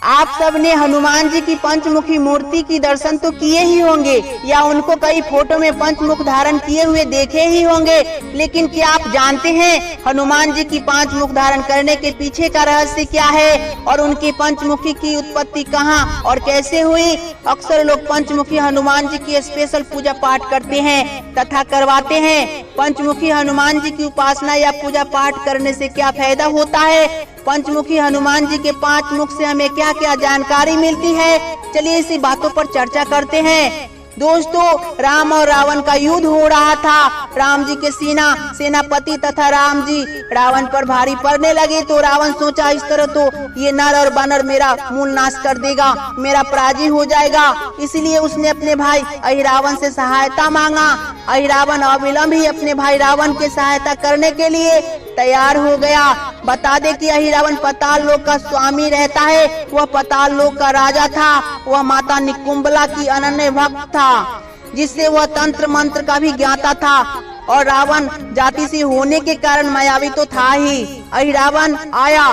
आप सब ने हनुमान जी की पंचमुखी मूर्ति की दर्शन तो किए ही होंगे या उनको कई फोटो में पंचमुख धारण किए हुए देखे ही होंगे, लेकिन क्या आप जानते हैं हनुमान जी की पांच मुख धारण करने के पीछे का रहस्य क्या है और उनकी पंचमुखी की उत्पत्ति कहां और कैसे हुई। अक्सर लोग पंचमुखी हनुमान जी की स्पेशल पूजा पाठ करते हैं तथा करवाते हैं। पंचमुखी हनुमान जी की उपासना या पूजा पाठ करने से क्या फायदा होता है, पंचमुखी हनुमान जी के पांच मुख से हमें क्या क्या जानकारी मिलती है, चलिए इसी बातों पर चर्चा करते हैं। दोस्तों, राम और रावण का युद्ध हो रहा था। राम जी के सेनापति तथा राम जी रावण पर भारी पड़ने लगे तो रावण सोचा इस तरह तो ये नर और बानर मेरा मूल नाश कर देगा, मेरा पराजय हो जाएगा। इसलिए उसने अपने भाई अहिरावण से सहायता मांगा। अहिरावण अविलंब ही अपने भाई रावण की सहायता करने के लिए तैयार हो गया। बता दे कि अहिरावण पाताल लोक का स्वामी रहता है, वह पाताल लोक का राजा था। वह माता निकुंभला की अनन्य भक्त था, जिससे वह तंत्र मंत्र का भी ज्ञाता था और रावण जाति से होने के कारण मायावी तो था ही। अहिरावण आया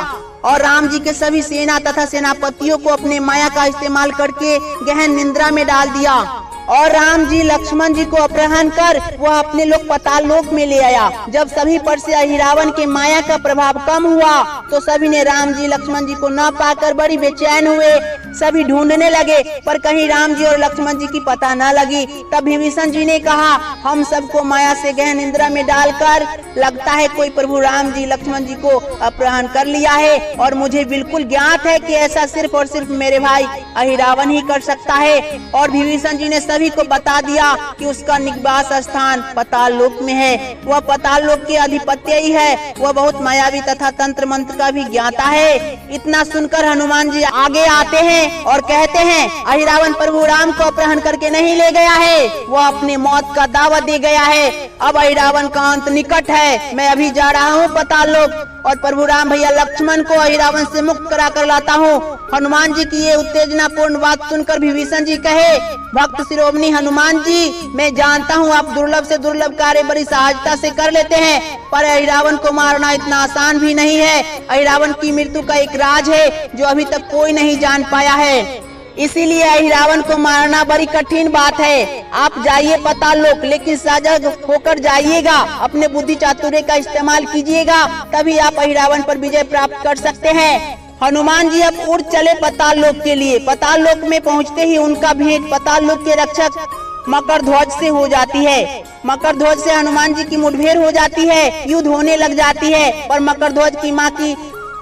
और राम जी के सभी सेना तथा सेनापतियों को अपने माया का इस्तेमाल करके गहन निंद्रा में डाल दिया और राम जी लक्ष्मण जी को अपहरण कर वह अपने लोक पाताल लोक में ले आया। जब सभी पर से अहिरावण के माया का प्रभाव कम हुआ तो सभी ने राम जी लक्ष्मण जी को न पाकर बड़ी बेचैन हुए। सभी ढूंढने लगे पर कहीं राम जी और लक्ष्मण जी की पता न लगी। तब विभीषण जी ने कहा, हम सबको माया से गहन निंद्रा में डालकर लगता है कोई प्रभु राम जी लक्ष्मण जी को अपहरण कर लिया है और मुझे बिल्कुल ज्ञात है कि ऐसा सिर्फ और सिर्फ मेरे भाई अहिरावण ही कर सकता है। और विभीषण जी ने सभी को बता दिया कि उसका निवास स्थान पाताल लोक में है। वह पाताल लोक के अधिपत्य ही है। वह बहुत मायावी तथा तंत्र मंत्र का भी ज्ञाता है। इतना सुनकर हनुमान जी आगे आते हैं और कहते हैं, अहिरावण प्रभु राम को अपहरण करके नहीं ले गया है, वह अपने मौत का दावा दे गया है। अब अहिरावण का अंत निकट है। मैं अभी जा रहा हूँ पाताल लोक और प्रभु राम भैया लक्ष्मण को अहिरावण से मुक्त करा कर लाता हूँ। हनुमान जी की ये उत्तेजना पूर्ण बात सुनकर विभीषण जी कहे, भक्त शिरोमणि हनुमान जी, मैं जानता हूँ आप दुर्लभ से दुर्लभ कार्य बड़ी सहजता से कर लेते हैं, पर अहिरावण को मारना इतना आसान भी नहीं है। अहिरावण की मृत्यु का एक राज है जो अभी तक कोई नहीं जान पाया है, इसीलिए अहिरावण को मारना बड़ी कठिन बात है। आप जाइए पाताल लोक, लेकिन सजग होकर जाइएगा, अपने बुद्धि चातुर्य का इस्तेमाल कीजिएगा, तभी आप अहिरावण पर विजय प्राप्त कर सकते हैं। हनुमान जी अब उड़ चले पाताल लोक के लिए। पाताल लोक में पहुंचते ही उनका भेंट पाताल लोक के रक्षक मकरध्वज से हो जाती है। मकरध्वज से हनुमान जी की मुठभेड़ हो जाती है, युद्ध होने लग जाती है, पर मकरध्वज की मां की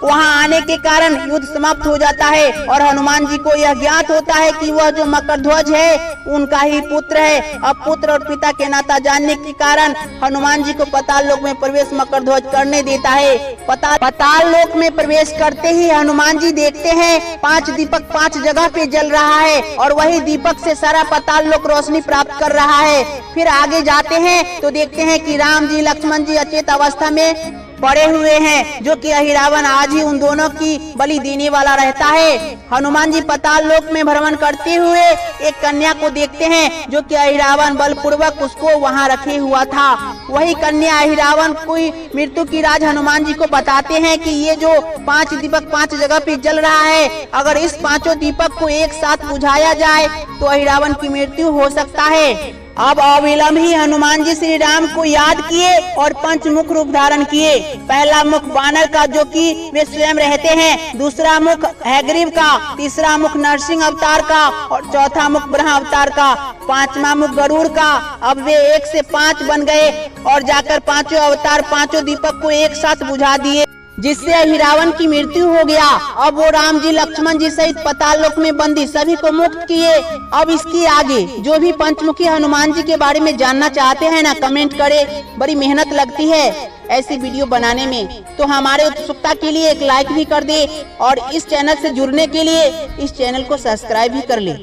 वहां आने के कारण युद्ध समाप्त हो जाता है और हनुमान जी को यह ज्ञात होता है कि वह जो मकरध्वज है उनका ही पुत्र है। अब पुत्र और पिता के नाता जानने के कारण हनुमान जी को पाताल लोक में प्रवेश मकरध्वज करने देता है। पाताल लोक में प्रवेश करते ही हनुमान जी देखते हैं 5 दीपक 5 जगह पे जल रहा है और वही दीपक से सारा पाताल लोक रोशनी प्राप्त कर रहा है। फिर आगे जाते हैं तो देखते हैं कि राम जी लक्ष्मण जी अचेत अवस्था में पड़े हुए हैं, जो कि अहिरावण आज ही उन दोनों की बलि देने वाला रहता है। हनुमान जी पाताल लोक में भ्रमण करते हुए एक कन्या को देखते हैं जो कि अहिरावण बलपूर्वक उसको वहां रखे हुआ था। वही कन्या अहिरावण की मृत्यु की राज हनुमान जी को बताते हैं कि ये जो 5 दीपक 5 जगह पे जल रहा है, अगर इस 5 दीपक को एक साथ बुझाया जाए तो अहिरावण की मृत्यु हो सकता है। अब अविलंब ही हनुमान जी श्री राम को याद किए और पंचमुख रूप धारण किए। पहला मुख बानर का जो कि वे स्वयं रहते हैं, दूसरा मुख हैग्रीव का, तीसरा मुख नरसिंह अवतार का और चौथा मुख ब्रह्म अवतार का, पांचवा मुख गरुड़ का। अब वे 1 से 5 बन गए और जाकर 5 अवतार 5 दीपक को एक साथ बुझा दिए, जिससे अहिरावण की मृत्यु हो गया। अब वो राम जी लक्ष्मण जी सहित पाताल लोक में बंदी सभी को मुक्त किए। अब इसके आगे जो भी पंचमुखी हनुमान जी के बारे में जानना चाहते हैं ना, कमेंट करे। बड़ी मेहनत लगती है ऐसी वीडियो बनाने में, तो हमारे उत्सुकता के लिए एक लाइक भी कर दे और इस चैनल से जुड़ने के लिए इस चैनल को सब्सक्राइब भी कर ले।